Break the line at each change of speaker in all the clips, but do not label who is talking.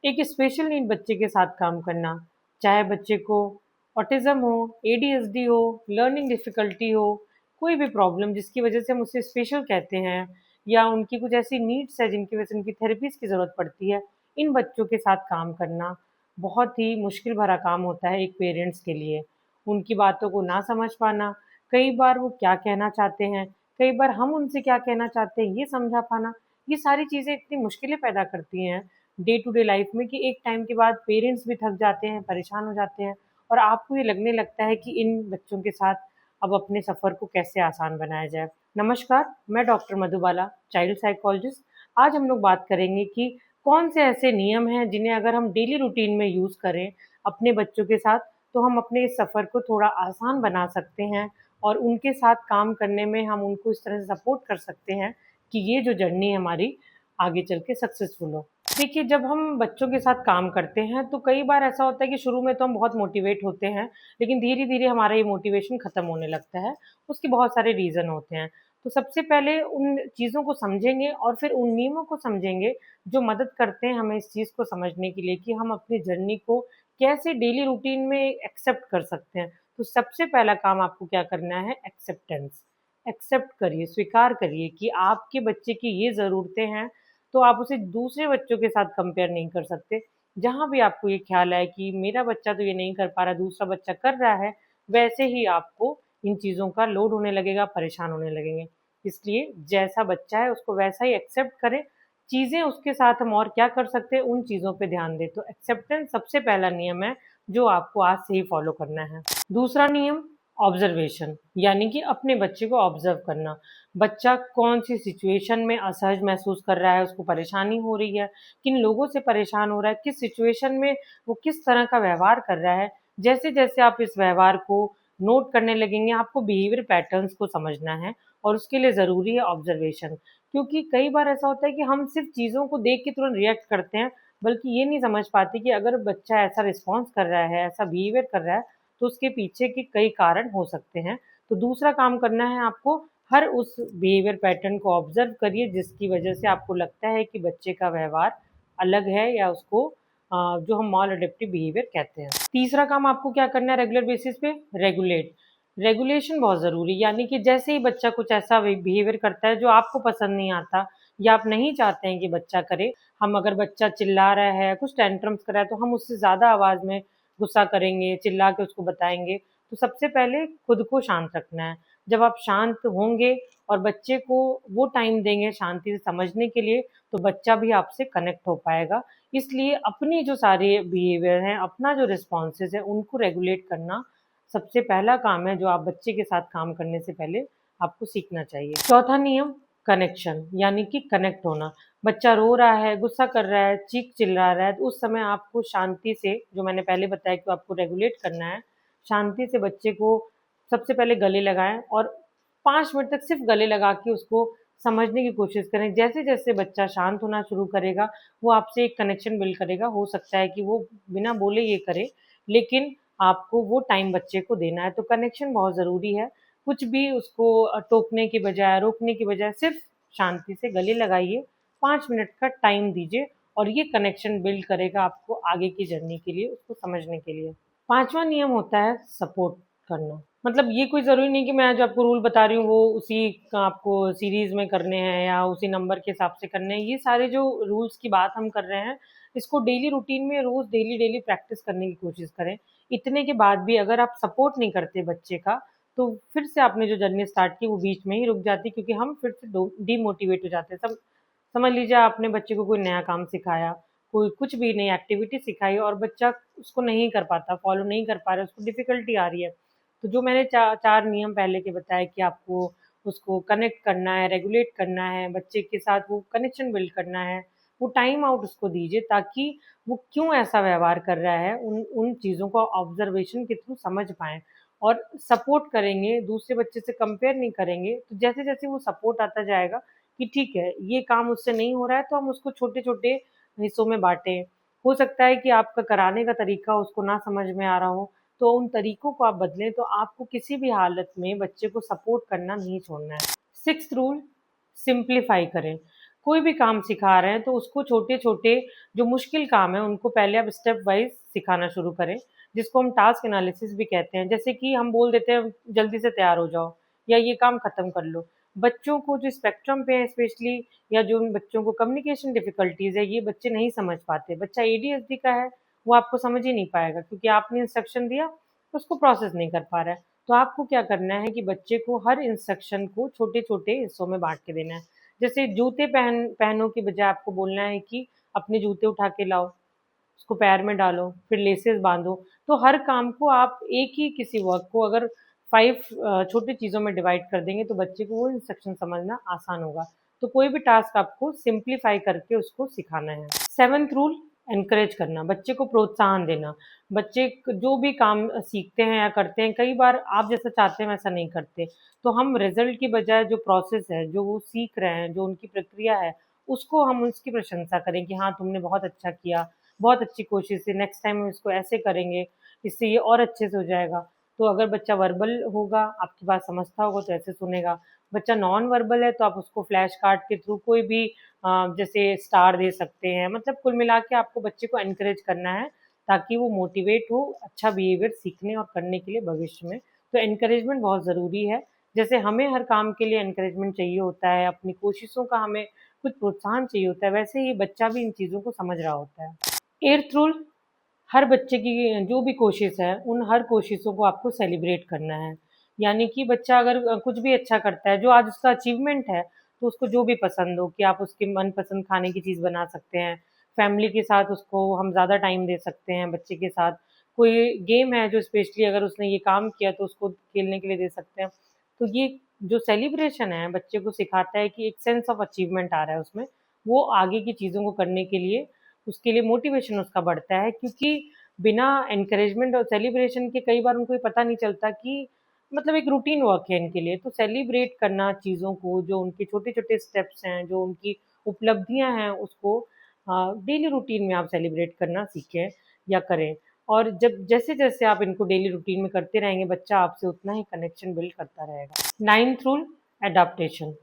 एक special need बच्चे के साथ काम करना, चाहे बच्चे को ऑटिज्म हो, एडीएचडी हो, लर्निंग डिफ़िकल्टी हो, कोई भी प्रॉब्लम जिसकी वजह से हम उसे स्पेशल कहते हैं या उनकी कुछ ऐसी नीड्स है जिनकी वजह से उनकी थेरेपीज़ की ज़रूरत पड़ती है, इन बच्चों के साथ काम करना बहुत ही मुश्किल भरा काम होता है एक पेरेंट्स के लिए। उनकी बातों को ना समझ पाना, कई बार वो क्या कहना चाहते हैं, कई बार हम उनसे क्या कहना चाहते हैं ये समझा पाना, ये सारी चीज़ें इतनी मुश्किलें पैदा करती हैं डे टू डे लाइफ में कि एक टाइम के बाद पेरेंट्स भी थक जाते हैं, परेशान हो जाते हैं और आपको ये लगने लगता है कि इन बच्चों के साथ अब अपने सफ़र को कैसे आसान बनाया जाए। नमस्कार, मैं डॉक्टर मधुबाला, चाइल्ड साइकोलॉजिस्ट। आज हम लोग बात करेंगे कि कौन से ऐसे नियम हैं जिन्हें अगर हम डेली रूटीन में यूज़ करें अपने बच्चों के साथ, तो हम अपने इस सफ़र को थोड़ा आसान बना सकते हैं और उनके साथ काम करने में हम उनको इस तरह से सपोर्ट कर सकते हैं कि ये जो जर्नी है हमारी आगे चल के सक्सेसफुल हो। देखिए, जब हम बच्चों के साथ काम करते हैं तो कई बार ऐसा होता है कि शुरू में तो हम बहुत मोटिवेट होते हैं, लेकिन धीरे-धीरे हमारा ये मोटिवेशन ख़त्म होने लगता है। उसके बहुत सारे रीज़न होते हैं। तो सबसे पहले उन चीज़ों को समझेंगे और फिर उन नियमों को समझेंगे जो मदद करते हैं हमें इस चीज़ को समझने के लिए कि हम अपनी जर्नी को कैसे डेली रूटीन में एक्सेप्ट कर सकते हैं। तो सबसे पहला काम आपको क्या करना है, एक्सेप्टेंस। एक्सेप्ट करिए, स्वीकार करिए कि आपके बच्चे की ये ज़रूरतें हैं, तो आप उसे दूसरे बच्चों के साथ कंपेयर नहीं कर सकते। जहाँ भी आपको ये ख़्याल आए कि मेरा बच्चा तो ये नहीं कर पा रहा, दूसरा बच्चा कर रहा है, वैसे ही आपको इन चीज़ों का लोड होने लगेगा, परेशान होने लगेंगे। इसलिए जैसा बच्चा है उसको वैसा ही एक्सेप्ट करें, चीज़ें उसके साथ हम और क्या कर सकते हैं, उन चीज़ों पे ध्यान दें। तो एक्सेप्टेंस सबसे पहला नियम है, जो आपको आज से ही फ़ॉलो करना है। दूसरा नियम ऑब्ज़र्वेशन, यानी कि अपने बच्चे को ऑब्ज़र्व करना। बच्चा कौन-सी सिचुएशन में असहज महसूस कर रहा है, उसको परेशानी हो रही है, किन लोगों से परेशान हो रहा है, किस सिचुएशन में वो किस तरह का व्यवहार कर रहा है। जैसे-जैसे आप इस व्यवहार को नोट करने लगेंगे, आपको बिहेवियर पैटर्न्स को समझना है और उसके लिए ज़रूरी है ऑब्ज़र्वेशन। क्योंकि कई बार ऐसा होता है कि हम सिर्फ़ चीज़ों को देख के तुरंत रिएक्ट करते हैं, बल्कि ये नहीं समझ पाते कि अगर बच्चा ऐसा रिस्पॉन्स कर रहा है, ऐसा बिहेवियर कर रहा है, तो उसके पीछे के कई कारण हो सकते हैं। तो दूसरा काम करना है आपको, हर उस बिहेवियर पैटर्न को ऑब्ज़र्व करिए जिसकी वजह से आपको लगता है कि बच्चे का व्यवहार अलग है या उसको जो हम माल अडैप्टिव बिहेवियर कहते हैं। तीसरा काम आपको क्या करना है रेगुलर बेसिस पे, रेगुलेट। रेगुलेशन बहुत ज़रूरी है, यानी कि जैसे ही बच्चा कुछ ऐसा बिहेवियर करता है जो आपको पसंद नहीं आता या आप नहीं चाहते हैं कि बच्चा करे, हम अगर बच्चा चिल्ला रहा है, कुछ टेंट्रम्स कर रहा है, तो हम उससे ज़्यादा आवाज़ में गुस्सा करेंगे, चिल्ला के उसको बताएँगे। तो सबसे पहले खुद को शांत रखना है। जब आप शांत होंगे और बच्चे को वो टाइम देंगे शांति से समझने के लिए, तो बच्चा भी आपसे कनेक्ट हो पाएगा। इसलिए अपनी जो सारे बिहेवियर हैं, अपना जो रिस्पॉन्सेज़ है, उनको रेगुलेट करना सबसे पहला काम है जो आप बच्चे के साथ काम करने से पहले आपको सीखना चाहिए। चौथा नियम कनेक्शन, यानी कि कनेक्ट होना। बच्चा रो रहा है, गुस्सा कर रहा है, चीख-चिल्ला रहा है, तो उस समय आपको शांति से, जो मैंने पहले बताया कि आपको रेगुलेट करना है, शांति से बच्चे को सबसे पहले गले लगाएँ और 5 मिनट तक सिर्फ़ गले लगा के उसको समझने की कोशिश करें। जैसे-जैसे बच्चा शांत होना शुरू करेगा, वो आपसे एक कनेक्शन बिल्ड करेगा। हो सकता है कि वो बिना बोले ये करे, लेकिन आपको वो टाइम बच्चे को देना है। तो कनेक्शन बहुत ज़रूरी है। कुछ भी उसको टोकने की बजाय, रोकने की बजाय सिर्फ़ शांति से गले लगाइए, 5 मिनट का टाइम दीजिए और ये कनेक्शन बिल्ड करेगा आपको आगे की जर्नी के लिए, उसको समझने के लिए। 5वां नियम होता है सपोर्ट करना। मतलब ये कोई ज़रूरी नहीं कि मैं जो आपको रूल बता रही हूँ वो उसी का आपको सीरीज़ में करने हैं या उसी नंबर के हिसाब से करने हैं। ये सारे जो रूल्स की बात हम कर रहे हैं, इसको डेली रूटीन में रोज़ डेली प्रैक्टिस करने की कोशिश करें। इतने के बाद भी अगर आप सपोर्ट नहीं करते बच्चे का, तो फिर से आपने जो जर्नी स्टार्ट की वो बीच में ही रुक जाती है क्योंकि हम फिर से डिमोटिवेट हो जाते हैं। समझ लीजिए आपने बच्चे को कोई नया काम सिखाया, कोई कुछ भी नई एक्टिविटी सिखाई और बच्चा उसको नहीं कर पाता, फ़ॉलो नहीं कर पा रहा है, उसको डिफ़िकल्टी आ रही है। तो जो मैंने 4 नियम पहले के बताए कि आपको उसको कनेक्ट करना है, रेगुलेट करना है, बच्चे के साथ वो कनेक्शन बिल्ड करना है, वो टाइम आउट उसको दीजिए ताकि वो क्यों ऐसा व्यवहार कर रहा है, उन उन चीज़ों को ऑब्ज़र्वेशन के थ्रू समझ पाएँ और सपोर्ट करेंगे, दूसरे बच्चे से कंपेयर नहीं करेंगे, तो जैसे-जैसे वो सपोर्ट आता जाएगा कि ठीक है, ये काम उससे नहीं हो रहा है तो हम उसको छोटे-छोटे हिस्सों में बाँटें। हो सकता है कि आपका कराने का तरीका उसको ना समझ में आ रहा हो, तो उन तरीकों को आप बदलें, तो आपको किसी भी हालत में बच्चे को सपोर्ट करना नहीं छोड़ना है। 6th रूल सिम्प्लीफाई करें। कोई भी काम सिखा रहे हैं तो उसको छोटे-छोटे जो मुश्किल काम है उनको पहले आप स्टेप वाइज़ सिखाना शुरू करें, जिसको हम टास्क एनालिसिस भी कहते हैं। जैसे कि हम बोल देते हैं जल्दी से तैयार हो जाओ या ये काम खत्म कर लो। बच्चों को जो स्पेक्ट्रम पे है स्पेशली, या जो उन बच्चों को कम्युनिकेशन डिफ़िकल्टीज़ है, ये बच्चे नहीं समझ पाते। बच्चा एडीएचडी का है, वो आपको समझ ही नहीं पाएगा क्योंकि आपने इंस्ट्रक्शन दिया, उसको प्रोसेस नहीं कर पा रहा है। तो आपको क्या करना है कि बच्चे को हर इंस्ट्रक्शन को छोटे-छोटे हिस्सों में बाँट के देना है। जैसे जूते पहनो की बजाय आपको बोलना है कि अपने जूते उठा के लाओ, उसको पैर में डालो, फिर लेसेस बाँधो। तो हर काम को आप एक ही किसी वर्क को अगर 5 छोटी चीज़ों में डिवाइड कर देंगे तो बच्चे को वो इंस्ट्रक्शन समझना आसान होगा। तो कोई भी टास्क आपको सिम्प्लीफाई करके उसको सिखाना है। 7th रूल, एनकरेज करना, बच्चे को प्रोत्साहन देना। बच्चे जो भी काम सीखते हैं या करते हैं, कई बार आप जैसा चाहते हैं वैसा नहीं करते। तो हम रिजल्ट की बजाय जो प्रोसेस है, जो वो सीख रहे हैं, जो उनकी प्रक्रिया है, उसको हम उसकी प्रशंसा करें कि हाँ, तुमने बहुत अच्छा किया, बहुत अच्छी कोशिश है, नेक्स्ट टाइम हम इसको ऐसे करेंगे, इससे ये और अच्छे से हो जाएगा। तो अगर बच्चा वर्बल होगा, आपकी बात समझता होगा तो ऐसे सुनेगा। बच्चा नॉन वर्बल है तो आप उसको फ्लैश कार्ड के थ्रू कोई भी जैसे स्टार दे सकते हैं। मतलब कुल मिला के आपको बच्चे को एनकरेज करना है ताकि वो मोटिवेट हो अच्छा बिहेवियर सीखने और करने के लिए भविष्य में। तो एनकरेजमेंट बहुत ज़रूरी है। जैसे हमें हर काम के लिए एनकरेजमेंट चाहिए होता है, अपनी कोशिशों का हमें कुछ प्रोत्साहन चाहिए होता है, वैसे ही बच्चा भी इन चीज़ों को समझ रहा होता है। 8th रूल, हर बच्चे की जो भी कोशिश है, उन हर कोशिशों को आपको सेलिब्रेट करना है। यानी कि बच्चा अगर कुछ भी अच्छा करता है, जो आज उसका अचीवमेंट है, तो उसको जो भी पसंद हो कि आप उसकी मनपसंद खाने की चीज़ बना सकते हैं। फैमिली के साथ उसको हम ज़्यादा टाइम दे सकते हैं बच्चे के साथ। कोई गेम है जो स्पेशली अगर उसने ये काम किया तो उसको खेलने के लिए दे सकते हैं। तो ये जो सेलिब्रेशन है, बच्चे को सिखाता है कि एक सेंस ऑफ अचीवमेंट आ रहा है उसमें। वो आगे की चीज़ों को करने के लिए उसके लिए मोटिवेशन उसका बढ़ता है, क्योंकि बिना एनकरेजमेंट और सेलिब्रेशन के कई बार उनको ये पता नहीं चलता कि मतलब एक रूटीन वर्क है इनके लिए। तो सेलिब्रेट करना चीज़ों को, जो उनके छोटे-छोटे स्टेप्स हैं, जो उनकी उपलब्धियाँ हैं, उसको डेली रूटीन में आप सेलिब्रेट करना सीखें या करें। और जब जैसे-जैसे आप इनको डेली रूटीन में करते रहेंगे, बच्चा आपसे उतना ही कनेक्शन बिल्ड करता रहेगा। 9th rule, adaptation.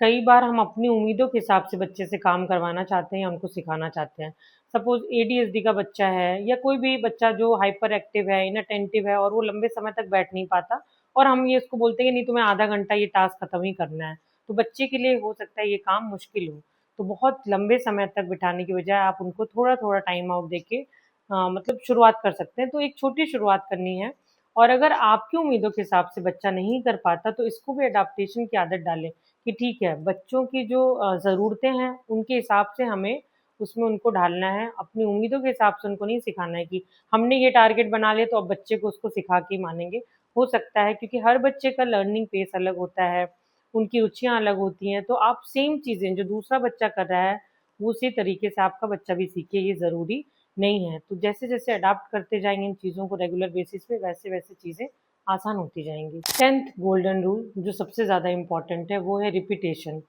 कई बार हम अपनी उम्मीदों के हिसाब से बच्चे से काम करवाना चाहते हैं या उनको सिखाना चाहते हैं। सपोज़ एडीएचडी का बच्चा है या कोई भी बच्चा जो हाइपर एक्टिव है, इनअटेंटिव है और वो लंबे समय तक बैठ नहीं पाता, और हम ये उसको बोलते हैं कि नहीं तुम्हें आधा घंटा ये टास्क खत्म ही करना है। तो बच्चे के लिए हो सकता है ये काम मुश्किल हो। तो बहुत लंबे समय तक बिठाने की बजाय आप उनको थोड़ा-थोड़ा टाइम आउट देके मतलब शुरुआत कर सकते हैं। तो एक छोटी शुरुआत करनी है, और अगर आपकी उम्मीदों के हिसाब से बच्चा नहीं कर पाता तो इसको भी एडॉप्टेशन की आदत डालें। कि ठीक है, बच्चों की जो ज़रूरतें हैं, उनके हिसाब से हमें उसमें उनको ढालना है, अपनी उम्मीदों के हिसाब से उनको नहीं सिखाना है कि हमने ये टारगेट बना लिया तो अब बच्चे को उसको सिखा के ही मानेंगे। हो सकता है क्योंकि हर बच्चे का लर्निंग पेस अलग होता है, उनकी रुचियाँ अलग होती हैं, तो आप सेम चीज़ें जो दूसरा बच्चा कर रहा है, वो उसी तरीके से आपका बच्चा भी सीखे, ये ज़रूरी नहीं है। तो जैसे-जैसे अडॉप्ट करते जाएँगे इन चीज़ों को रेगुलर बेसिस पे, वैसे-वैसे चीज़ें आसान होती जाएँगी। 10th गोल्डन रूल जो सबसे ज़्यादा इम्पोर्टेंट है वो है रिपिटेशन।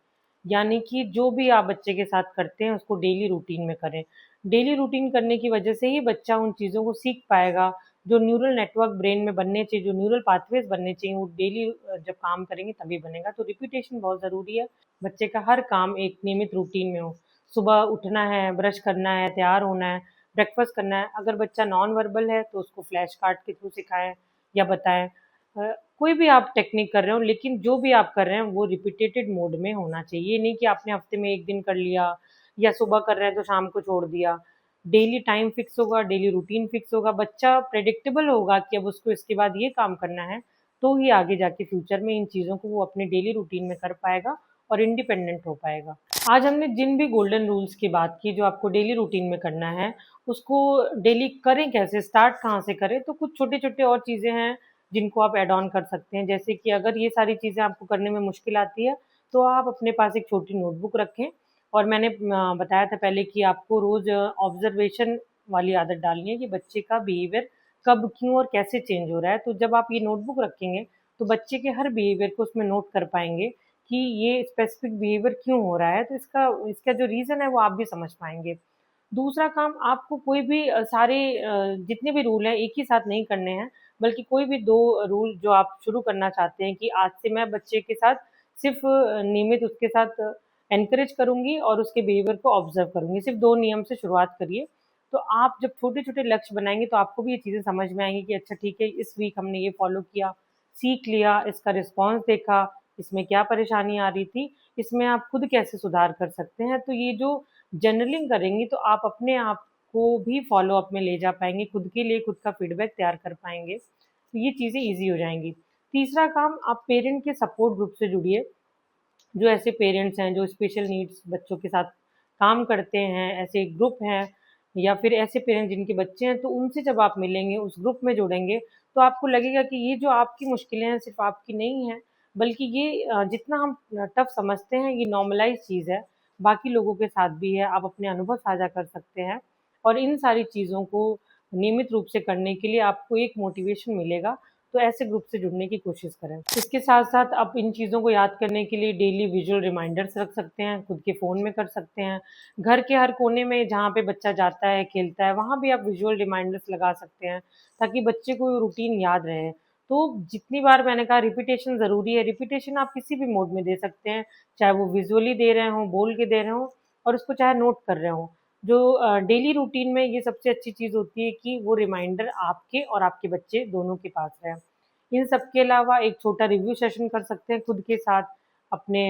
यानी कि जो भी आप बच्चे के साथ करते हैं उसको डेली रूटीन में करें। डेली रूटीन करने की वजह से ही बच्चा उन चीज़ों को सीख पाएगा, जो न्यूरल नेटवर्क ब्रेन में बनने चाहिए, जो न्यूरल पाथवेज़ बनने चाहिए, वो डेली जब काम करेंगे तभी बनेगा। तो रिपिटेशन बहुत ज़रूरी है, बच्चे का हर काम एक नियमित रूटीन में हो। सुबह उठना है, ब्रश करना है, तैयार होना है, ब्रेकफ़ास्ट करना है। अगर बच्चा नॉन वर्बल है तो उसको फ्लैश कार्ड के थ्रू सिखाएँ या बताएँ। कोई भी आप टेक्निक कर रहे हो, लेकिन जो भी आप कर रहे हैं वो रिपीटेटेड मोड में होना चाहिए। ये नहीं कि आपने हफ्ते में 1 दिन कर लिया या सुबह कर रहे हैं तो शाम को छोड़ दिया। डेली टाइम फिक्स होगा, डेली रूटीन फिक्स होगा, बच्चा प्रेडिक्टेबल होगा कि अब उसको इसके बाद ये काम करना है, तो ही आगे जाके फ्यूचर में इन चीज़ों को वो अपने डेली रूटीन में कर पाएगा और इंडिपेंडेंट हो पाएगा। आज हमने जिन भी गोल्डन रूल्स की बात की जो आपको डेली रूटीन में करना है, उसको डेली करें कैसे, स्टार्ट कहाँ से करें? तो कुछ छोटे-छोटे और चीज़ें हैं जिनको आप ऐड ऑन कर सकते हैं। जैसे कि अगर ये सारी चीज़ें आपको करने में मुश्किल आती है, तो आप अपने पास एक छोटी नोटबुक रखें, और मैंने बताया था पहले कि आपको रोज़ ऑब्ज़र्वेशन वाली आदत डालनी है कि बच्चे का बिहेवियर कब, क्यों और कैसे चेंज हो रहा है। तो जब आप ये नोटबुक रखेंगे, तो बच्चे के हर बिहेवियर को उसमें नोट कर पाएँगे कि ये स्पेसिफ़िक बिहेवियर क्यों हो रहा है, तो इसका इसका जो रीज़न है वो आप भी समझ पाएँगे। दूसरा काम, आपको कोई भी सारे जितने भी रूल हैं एक ही साथ नहीं करने हैं, बल्कि कोई भी 2 रूल जो आप शुरू करना चाहते हैं कि आज से मैं बच्चे के साथ सिर्फ़ नियमित उसके साथ एनकरेज करूँगी और उसके बिहेवियर को ऑब्जर्व करूँगी। सिर्फ 2 नियम से शुरुआत करिए। तो आप जब छोटे-छोटे लक्ष्य बनाएँगे तो आपको भी ये चीज़ें समझ में आएँगी कि अच्छा ठीक है, इस वीक हमने ये फॉलो किया, सीख लिया, इसका रिस्पॉन्स देखा, इसमें क्या परेशानी आ रही थी, इसमें आप खुद कैसे सुधार कर सकते हैं। तो ये जो जर्नलिंग करेंगी तो आप अपने आप को भी फॉलो अप में ले जा पाएँगे, खुद के लिए खुद का फीडबैक तैयार कर पाएँगे। तो ये चीज़ें ईज़ी हो जाएँगी। तीसरा काम, आप पेरेंट के सपोर्ट ग्रुप से जुड़िए। जो ऐसे पेरेंट्स हैं जो स्पेशल नीड्स बच्चों के साथ काम करते हैं, ऐसे ग्रुप हैं या फिर ऐसे पेरेंट्स जिनके बच्चे हैं, तो उनसे जब आप मिलेंगे, उस ग्रुप में जुड़ेंगे, तो आपको लगेगा कि ये जो आपकी मुश्किलें हैं सिर्फ़ आपकी नहीं हैं, बल्कि ये जितना हम टफ़ समझते हैं ये नॉर्मलाइज़ चीज़ है, बाकी लोगों के साथ भी है। आप अपने अनुभव साझा कर सकते हैं और इन सारी चीज़ों को नियमित रूप से करने के लिए आपको एक मोटिवेशन मिलेगा। तो ऐसे ग्रुप से जुड़ने की कोशिश करें। इसके साथ-साथ आप इन चीज़ों को याद करने के लिए डेली विजुअल रिमाइंडर्स रख सकते हैं, खुद के फ़ोन में कर सकते हैं। घर के हर कोने में जहाँ पे बच्चा जाता है, खेलता है, वहाँ भी आप विजुअल रिमाइंडर्स लगा सकते हैं, ताकि बच्चे को वो रूटीन याद रहे। तो जितनी बार मैंने कहा रिपिटेशन ज़रूरी है, रिपिटेशन आप किसी भी मोड में दे सकते हैं, चाहे वो विजुअली दे रहे हों, बोल के दे रहे हों और उसको चाहे नोट कर रहे हों। जो डेली रूटीन में ये सबसे अच्छी चीज़ होती है कि वो रिमाइंडर आपके और आपके बच्चे दोनों के पास रहे। इन सब के अलावा एक छोटा रिव्यू सेशन कर सकते हैं खुद के साथ, अपने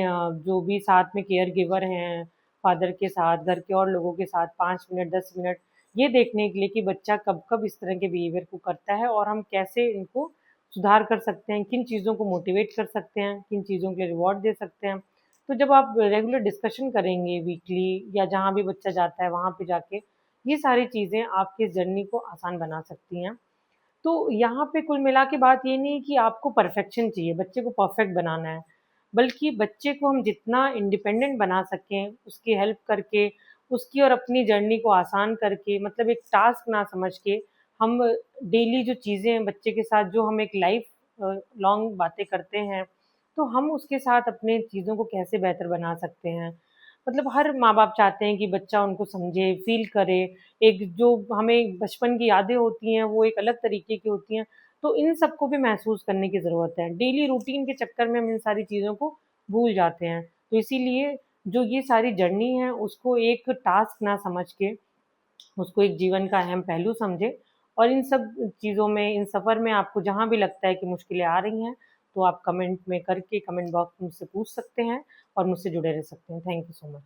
जो भी साथ में केयर गिवर हैं, फादर के साथ, घर के और लोगों के साथ 5 मिनट, 10 मिनट, ये देखने के लिए कि बच्चा कब-कब इस तरह के बिहेवियर को करता है और हम कैसे इनको सुधार कर सकते हैं, किन चीज़ों को मोटिवेट कर सकते हैं, किन चीज़ों के लिए रिवॉर्ड दे सकते हैं। तो जब आप रेगुलर डिस्कशन करेंगे वीकली या जहाँ भी बच्चा जाता है वहाँ पे जाके, ये सारी चीज़ें आपकी इस जर्नी को आसान बना सकती हैं। तो यहाँ पे कुल मिला के बात ये नहीं है कि आपको परफेक्शन चाहिए, बच्चे को परफेक्ट बनाना है, बल्कि बच्चे को हम जितना इंडिपेंडेंट बना सकें, उसकी हेल्प करके, उसकी और अपनी जर्नी को आसान करके, मतलब एक टास्क ना समझ के, हम डेली जो चीज़ें हैं बच्चे के साथ जो हम एक लाइफ लॉन्ग बातें करते हैं, तो हम उसके साथ अपने चीज़ों को कैसे बेहतर बना सकते हैं। मतलब हर माँ-बाप चाहते हैं कि बच्चा उनको समझे, फ़ील करे, एक जो हमें बचपन की यादें होती हैं, वो एक अलग तरीके की होती हैं, तो इन सबको भी महसूस करने की ज़रूरत है। डेली रूटीन के चक्कर में हम इन सारी चीज़ों को भूल जाते हैं। तो इसीलिए जो ये सारी जर्नी है, उसको एक टास्क ना समझ के, उसको एक जीवन का अहम पहलू समझें और इन सब चीज़ों में, इन सफ़र में आपको जहाँ भी लगता है कि मुश्किलें आ रही हैं, तो आप कमेंट में करके कमेंट बॉक्स में मुझसे पूछ सकते हैं और मुझसे जुड़े रह सकते हैं। Thank you so much.